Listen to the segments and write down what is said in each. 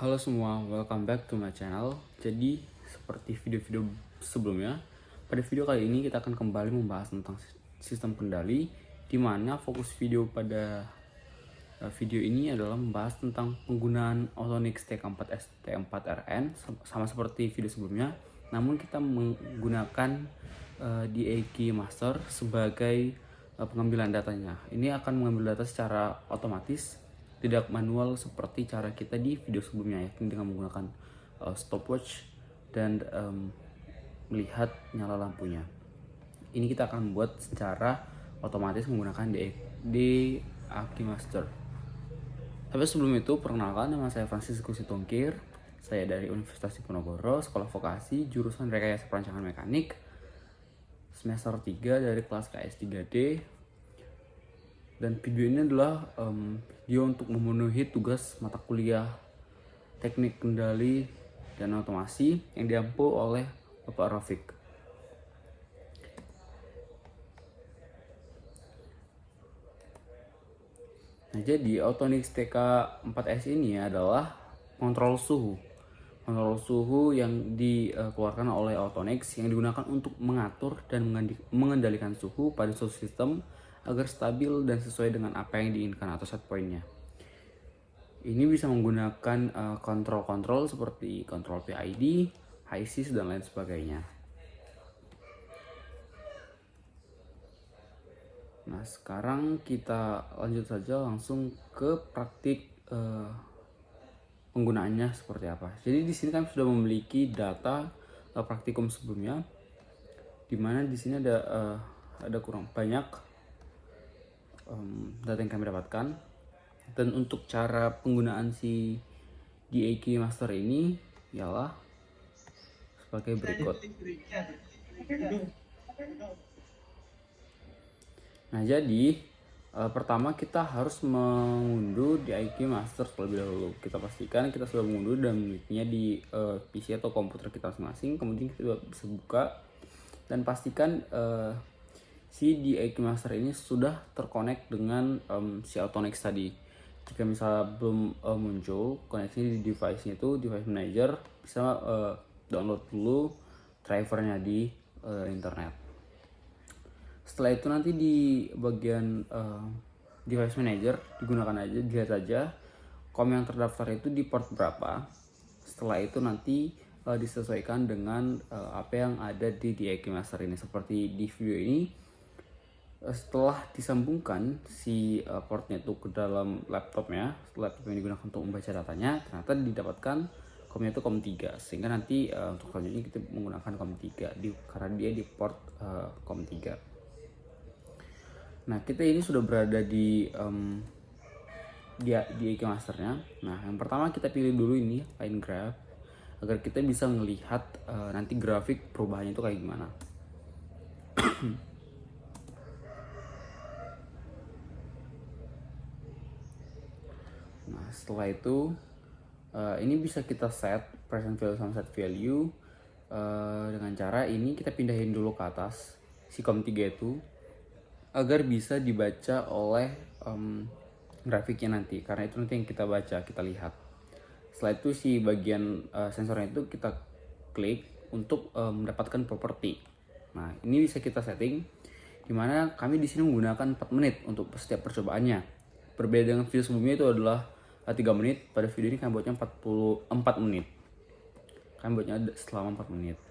Halo semua, welcome back to my channel. Jadi, seperti video-video sebelumnya, pada video kali ini kita akan kembali membahas tentang sistem kendali, di mana fokus video pada video ini adalah membahas tentang penggunaan Autonix TK4S T4RN, sama seperti video sebelumnya. Namun kita menggunakan DA Key Master sebagai pengambilan datanya. Ini akan mengambil data secara otomatis, tidak manual seperti cara kita di video sebelumnya, yakni dengan menggunakan stopwatch dan melihat nyala lampunya. Ini kita akan membuat secara otomatis menggunakan DA Key Master. Tapi sebelum itu, perkenalkan, nama saya Francisco Sitongkir. Saya dari Universitas Diponegoro, Sekolah Vokasi, jurusan Rekayasa Perancangan Mekanik, semester 3 dari kelas KS 3D. Dan video ini adalah video untuk memenuhi tugas mata kuliah Teknik Kendali dan Otomasi yang diampu oleh Bapak Rafiq. Nah, jadi Autonix TK4S ini adalah kontrol suhu yang dikeluarkan oleh Autonix yang digunakan untuk mengatur dan mengendalikan suhu pada suatu sistem agar stabil dan sesuai dengan apa yang diinginkan atau set point-nya. Ini bisa menggunakan kontrol seperti kontrol PID, HISIS, dan lain sebagainya. Nah, sekarang kita lanjut saja langsung ke praktik penggunaannya seperti apa. Jadi di sini kami sudah memiliki data praktikum sebelumnya, di mana di sini ada kurang banyak data yang kami dapatkan. Dan untuk cara penggunaan si DA Key Master ini ialah sebagai berikut. Nah, jadi pertama kita harus mengunduh DA Key Master terlebih dahulu. Kita pastikan kita sudah mengunduh dan memilikinya di PC atau komputer kita masing-masing. Kemudian kita bisa buka dan pastikan si DA Key Master ini sudah terkonek dengan si Autonix tadi. Jika misalnya belum muncul koneksi di device-nya, itu device manager, bisa download dulu drivernya di internet. Setelah itu nanti di bagian device manager dilihat aja COM yang terdaftar itu di port berapa. Setelah itu nanti disesuaikan dengan apa yang ada di DA Key Master ini. Seperti di video ini, setelah disambungkan si portnya itu ke dalam laptop yang digunakan untuk membaca datanya, ternyata didapatkan COM-nya itu COM 3, sehingga nanti untuk selanjutnya kita menggunakan COM 3 karena dia di port COM 3. Nah, kita ini sudah berada di DA Key Masternya. Nah, yang pertama kita pilih dulu ini line graph agar kita bisa melihat nanti grafik perubahannya itu kayak gimana. Nah, setelah itu ini bisa kita set present value sama set value dengan cara ini kita pindahin dulu ke atas si COM 3 itu agar bisa dibaca oleh grafiknya nanti, karena itu nanti yang kita baca, kita lihat. Setelah itu si bagian sensornya itu kita klik untuk mendapatkan properti. Nah, ini bisa kita setting, dimana kami di sini menggunakan 4 menit untuk setiap percobaannya. Berbeda dengan video sebelumnya itu adalah 3 menit. Pada video ini kami buatnya 44 menit. Kami buatnya selama 4 menit.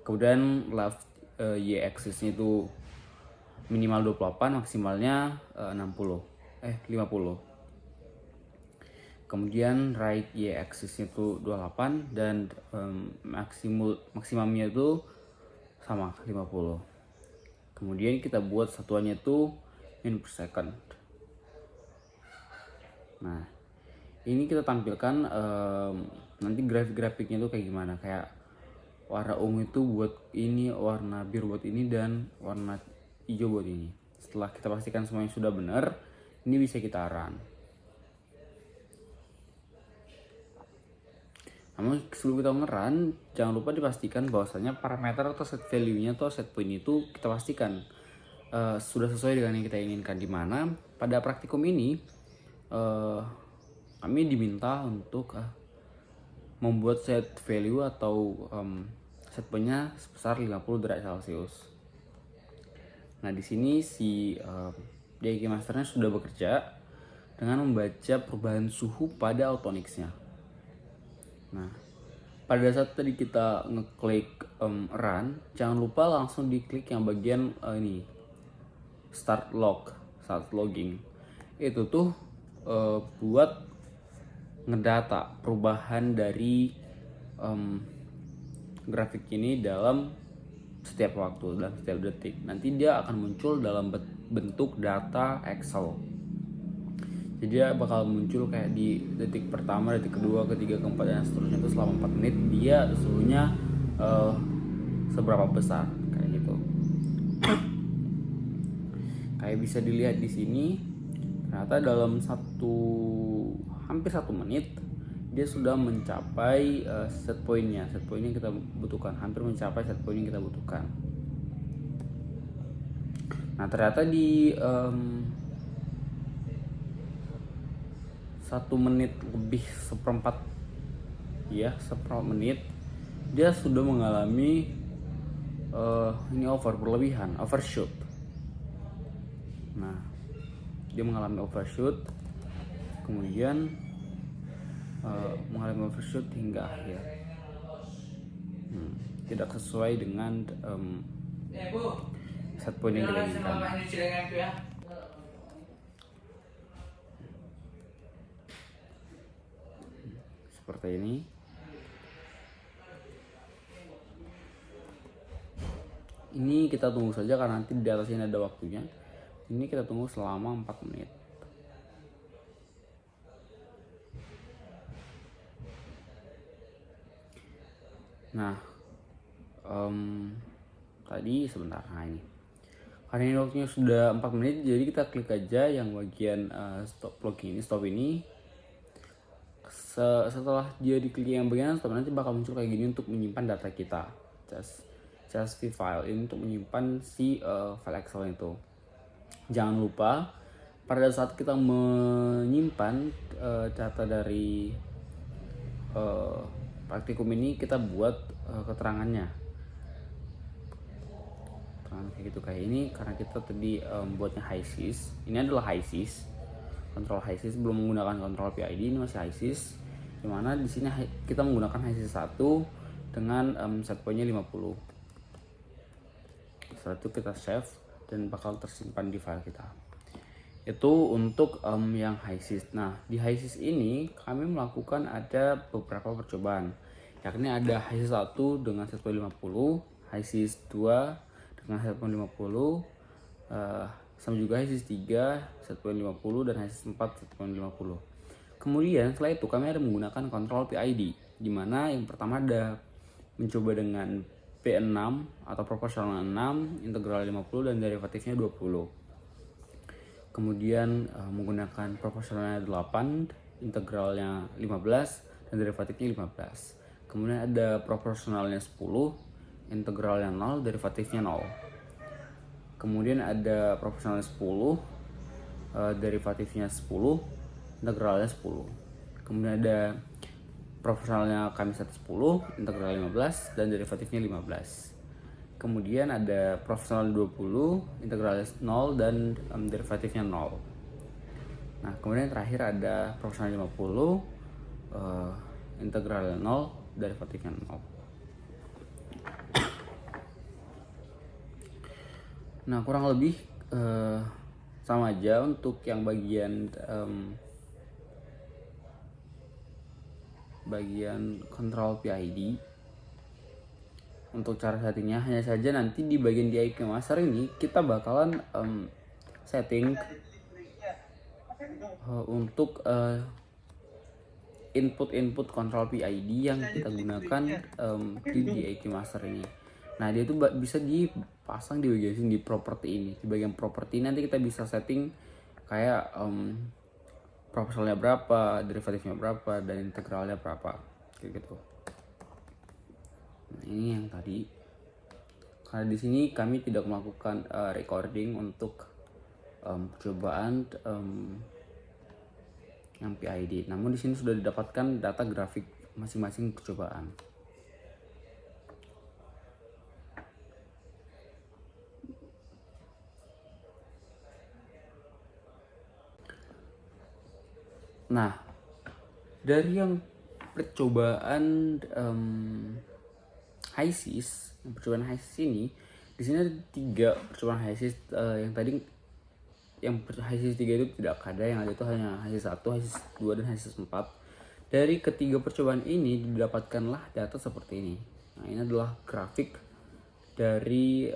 Kemudian left y-axis-nya itu minimal 28, maksimalnya 50. Kemudian right y-axis itu 28 dan maksimumnya itu sama 50. Kemudian kita buat satuannya itu minute per second. Nah, ini kita tampilkan nanti grafik-grafiknya itu kayak gimana, kayak warna ungu itu buat ini, warna biru buat ini, dan warna hijau buat ini. Setelah kita pastikan semuanya sudah benar, ini bisa kita run. Namun sebelum kita nge-run, jangan lupa dipastikan bahwasanya parameter atau set value-nya atau set point itu kita pastikan sudah sesuai dengan yang kita inginkan. Di mana pada praktikum ini kami diminta untuk membuat set value atau set pointnya sebesar 50 derajat Celcius. Nah, di sini si DIQ masternya sudah bekerja dengan membaca perubahan suhu pada Autonix-nya. Nah, pada saat tadi kita ngeklik run, jangan lupa langsung diklik yang bagian ini start logging. Itu tuh buat ngedata perubahan dari grafik ini dalam setiap waktu, dalam setiap detik. Nanti dia akan muncul dalam bentuk data Excel. Jadi dia bakal muncul kayak di detik pertama, detik kedua, ketiga, keempat, dan seterusnya. Itu selama 4 menit dia suhunya seberapa besar kayak gitu. Kayak bisa dilihat di sini, ternyata dalam hampir 1 menit dia sudah mencapai set pointnya yang kita butuhkan, hampir mencapai set point yang kita butuhkan. Nah, ternyata di 1 menit lebih seperempat menit dia sudah mengalami overshoot. Nah, dia mengalami overshoot, kemudian mengalami overshoot hingga akhir. Tidak sesuai dengan set point yang kita inginkan. Seperti ini. Ini kita tunggu saja karena nanti di atas ini ada waktunya. Ini kita tunggu selama 4 menit. Nah, tadi sebentar. Nah, ini karena ini waktunya sudah 4 menit, jadi kita klik aja yang bagian stop ini. Setelah dia diklik yang bagian stop, nanti bakal muncul kayak gini untuk menyimpan data kita. CSV file ini untuk menyimpan si file Excel itu. Jangan lupa pada saat kita menyimpan data dari praktikum ini, kita buat keterangannya kayak gitu, kayak ini. Karena kita tadi buatnya HYSYS, ini adalah HYSYS, kontrol HYSYS, belum menggunakan kontrol PID, ini masih HYSYS, dimana di sini kita menggunakan HYSYS 1 dengan set pointnya 50. Setelah itu kita save dan bakal tersimpan di file kita. Itu untuk yang HYSYS. Nah, di HYSYS ini kami melakukan ada beberapa percobaan, yakni ada HYSYS 1 dengan set point 50, HYSYS 2 dengan set point 50, sama juga HYSYS 3 set point 50, dan HYSYS 4 set point 50. Kemudian setelah itu kami ada menggunakan kontrol PID, di mana yang pertama ada mencoba dengan P6 atau proporsional 6, integral 50, dan derivatifnya 20. Kemudian menggunakan proporsionalnya 8, integralnya 15, dan derivatifnya 15. Kemudian ada proporsionalnya 10, integralnya 0, derivatifnya 0. Kemudian ada proporsionalnya 10, derivatifnya 10, integralnya 10. Kemudian ada proporsionalnya kami set 10, integral 15, dan derivatifnya 15. Kemudian ada proporsional 20, integralnya 0, dan derivatifnya 0. Nah, kemudian terakhir ada proporsional 50, integralnya 0, derivatifnya 0. Nah, kurang lebih sama aja untuk yang bagian control PID. Untuk cara settingnya hanya saja nanti di bagian DIQ master ini kita bakalan setting untuk input control PID yang kita gunakan di DIQ master ini. Nah, dia itu bisa dipasang di bagian sini, di properti ini. Di bagian properti nanti kita bisa setting kayak proporsionalnya berapa, derivatifnya berapa, dan integralnya berapa, kayak gitu. Nah, ini yang tadi. Karena di sini kami tidak melakukan recording untuk percobaan yang PID. Namun di sini sudah didapatkan data grafik masing-masing percobaan. Nah, dari yang percobaan HISIS, percobaan HISIS ini, di sini ada 3 percobaan HISIS. Yang tadi yang HISIS 3 itu tidak ada, yang ada itu hanya HISIS 1, HISIS 2, dan HISIS 4. Dari ketiga percobaan ini didapatkanlah data seperti ini. Nah, ini adalah grafik dari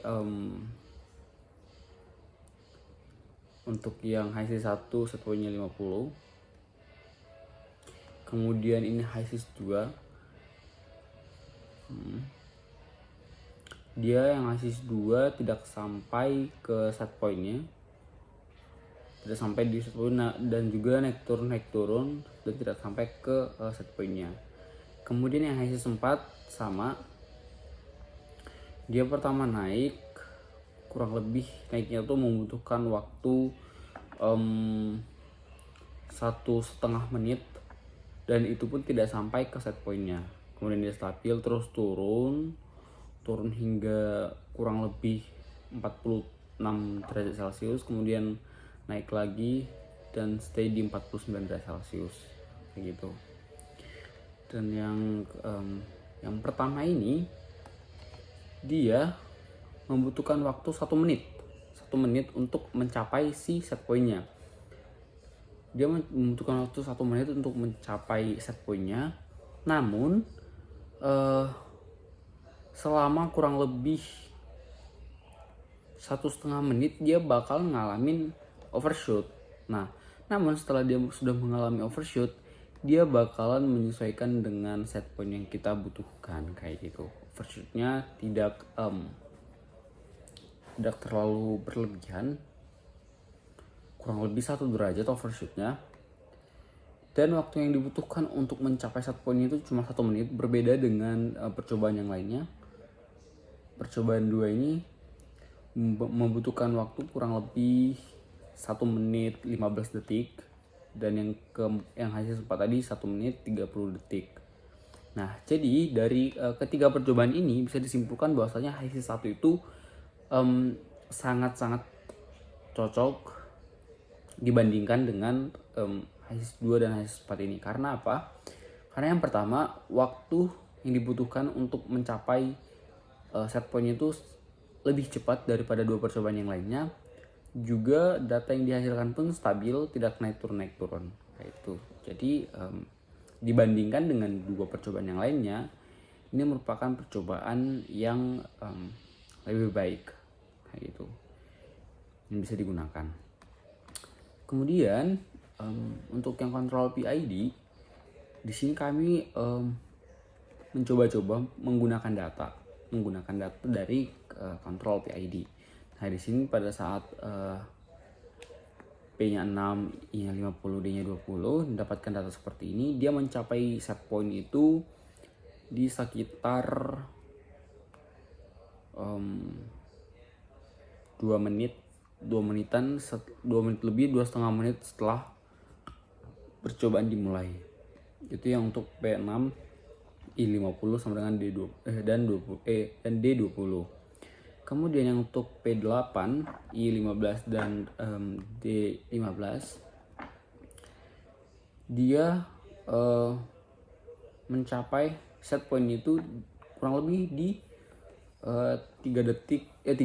untuk yang HISIS 1 set poinnya 50. Kemudian ini HISIS 2. Dia yang HISIS 2 tidak sampai ke set pointnya, tidak sampai di set point, dan juga naik turun dan tidak sampai ke set pointnya. Kemudian yang HISIS 4 sama, dia pertama naik, kurang lebih naiknya tuh membutuhkan waktu 1,5 menit, dan itu pun tidak sampai ke set pointnya. Kemudian dia stabil terus turun hingga kurang lebih 46 derajat Celcius, kemudian naik lagi dan stay di 49 derajat Celcius kayak gitu. Dan yang pertama ini dia membutuhkan waktu 1 menit untuk mencapai si set pointnya. Dia membutuhkan waktu 1 menit untuk mencapai set pointnya, namun selama kurang lebih 1,5 menit dia bakal ngalamin overshoot. Nah, namun setelah dia sudah mengalami overshoot, dia bakalan menyesuaikan dengan set point yang kita butuhkan kayak gitu. Overshootnya tidak terlalu berlebihan, kurang lebih 1 derajat overshootnya. Dan waktu yang dibutuhkan untuk mencapai set point itu cuma 1 menit, berbeda dengan percobaan yang lainnya. Percobaan 2 ini membutuhkan waktu kurang lebih 1 menit 15 detik, dan yang HISIS 4 tadi 1 menit 30 detik. Nah, jadi dari ketiga percobaan ini bisa disimpulkan bahwasanya HISIS 1 itu sangat-sangat cocok dibandingkan dengan HISIS 2 dan HISIS 4 ini. Karena apa? Karena yang pertama, waktu yang dibutuhkan untuk mencapai set point itu lebih cepat daripada 2 percobaan yang lainnya. Juga data yang dihasilkan pun stabil, tidak naik turun kayak itu. Jadi dibandingkan dengan 2 percobaan yang lainnya, ini merupakan percobaan yang lebih baik kayak gitu, yang bisa digunakan. Kemudian untuk yang kontrol PID, di sini kami mencoba-coba menggunakan data dari kontrol PID. Nah, di sini pada saat P-nya 6, I-nya 50, D-nya 20, mendapatkan data seperti ini. Dia mencapai set point itu di sekitar 2 menit lebih, 2,5 menit setelah percobaan dimulai. Itu yang untuk P6, I50 sama dengan dan D20. Kemudian yang untuk P8, I15 dan D15, dia mencapai set point itu kurang lebih di 3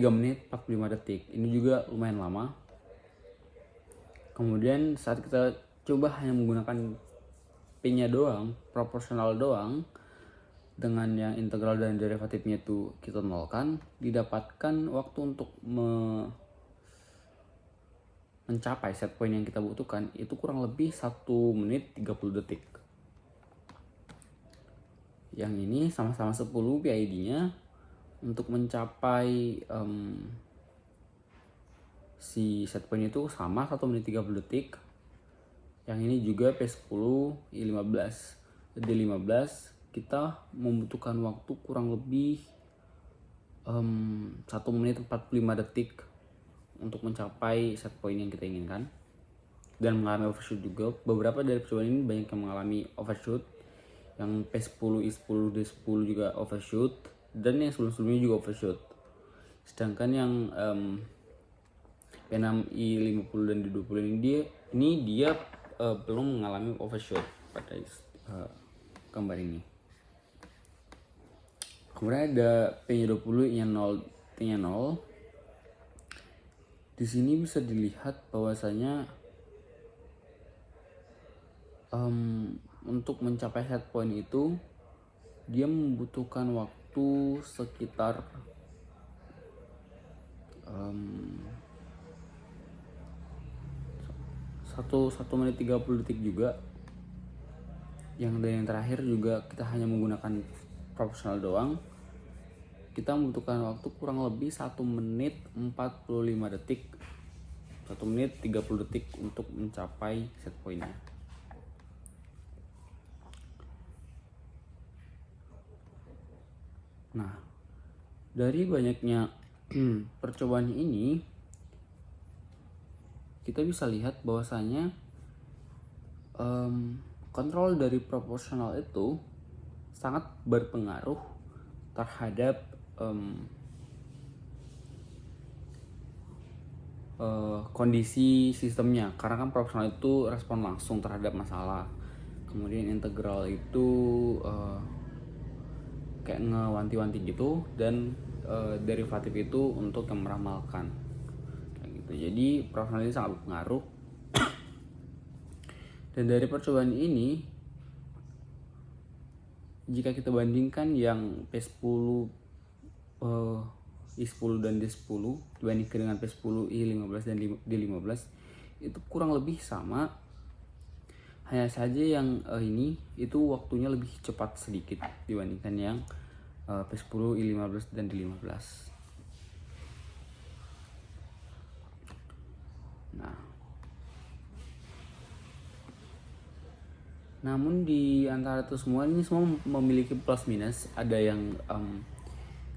menit 45 detik. Ini juga lumayan lama. Kemudian saat kita coba hanya menggunakan P-nya doang, proporsional doang, dengan yang integral dan derivatifnya itu kita nolkan, didapatkan waktu untuk mencapai set point yang kita butuhkan itu kurang lebih 1 menit 30 detik. Yang ini sama-sama 10 PID-nya. Untuk mencapai si set point itu sama 1 menit 30 detik. Yang ini juga P10, I15, D15, kita membutuhkan waktu kurang lebih 1 menit 45 detik untuk mencapai set point yang kita inginkan. dan mengalami overshoot juga. Beberapa dari percobaan ini banyak yang mengalami overshoot, yang P10, I10, D10 juga overshoot, dan yang sebelum-sebelumnya juga overshoot. Sedangkan yang P6, I50 dan D20 ini dia belum mengalami overshoot pada gambar ini. Kemudian ada P20, I-nya 0, T-nya 0. Di sini bisa dilihat bahwasanya untuk mencapai set point itu dia membutuhkan waktu sekitar 1 menit 30 detik juga. Yang terakhir juga kita hanya menggunakan proporsional doang. Kita membutuhkan waktu kurang lebih 1 menit 45 detik, 1 menit 30 detik untuk mencapai set pointnya. Nah, dari banyaknya percobaan ini kita bisa lihat bahwasanya kontrol dari proporsional itu sangat berpengaruh terhadap kondisi sistemnya, karena kan proporsional itu respon langsung terhadap masalah, kemudian integral itu kayak ngewanti-wanti gitu, dan derivatif itu untuk yang meramalkan kayak gitu. Jadi proporsional ini sangat berpengaruh. Dan dari percobaan ini, jika kita bandingkan yang P10, I10 dan D10 dibandingkan dengan P10, I15 dan D15, itu kurang lebih sama. Hanya saja yang ini itu waktunya lebih cepat sedikit dibandingkan yang P10, I15 dan D15. Nah, namun di antara itu semua, ini semua memiliki plus minus. Ada yang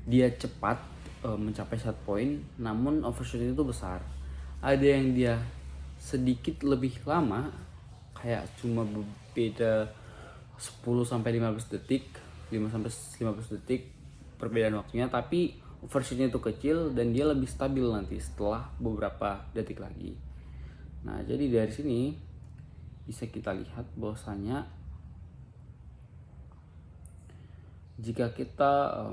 dia cepat mencapai set point, namun overshoot itu besar. Ada yang dia sedikit lebih lama, kayak cuma beda 10-15 detik, 5-15 detik perbedaan waktunya, tapi overshootnya itu kecil dan dia lebih stabil nanti setelah beberapa detik lagi. Nah, jadi dari sini bisa kita lihat bahwasanya jika kita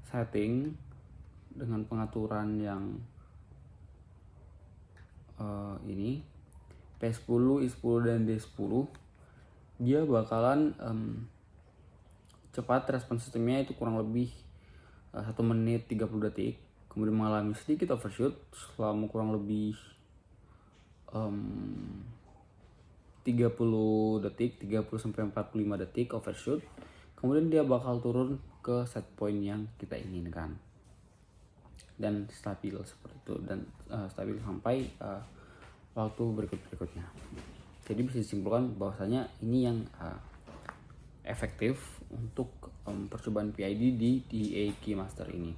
setting dengan pengaturan yang ini P10, I10 dan D10, dia bakalan cepat respon sistemnya itu kurang lebih 1 menit 30 detik, kemudian mengalami sedikit overshoot selama kurang lebih 30 detik, 30-45 detik overshoot, kemudian dia bakal turun ke set point yang kita inginkan dan stabil seperti itu, dan stabil sampai waktu berikutnya. Jadi bisa disimpulkan bahwasanya ini yang efektif untuk percobaan PID di DA Master ini.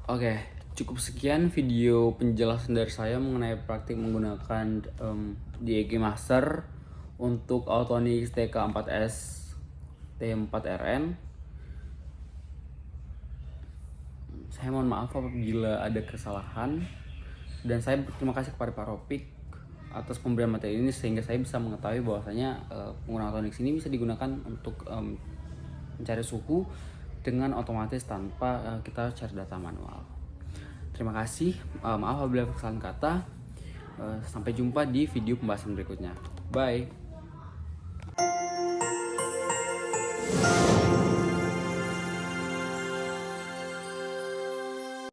Oke, cukup sekian video penjelasan dari saya mengenai praktik menggunakan DAG Master untuk Autonix TK4S T4RN. Saya mohon maaf apabila ada kesalahan, dan saya berterima kasih kepada Pak Ropik atas pemberian materi ini, sehingga saya bisa mengetahui bahwasanya penggunaan Autonix ini bisa digunakan untuk mencari suhu dengan otomatis tanpa kita cari data manual. Terima kasih, maaf apabila kesalahan kata. Sampai jumpa di video pembahasan berikutnya. Bye.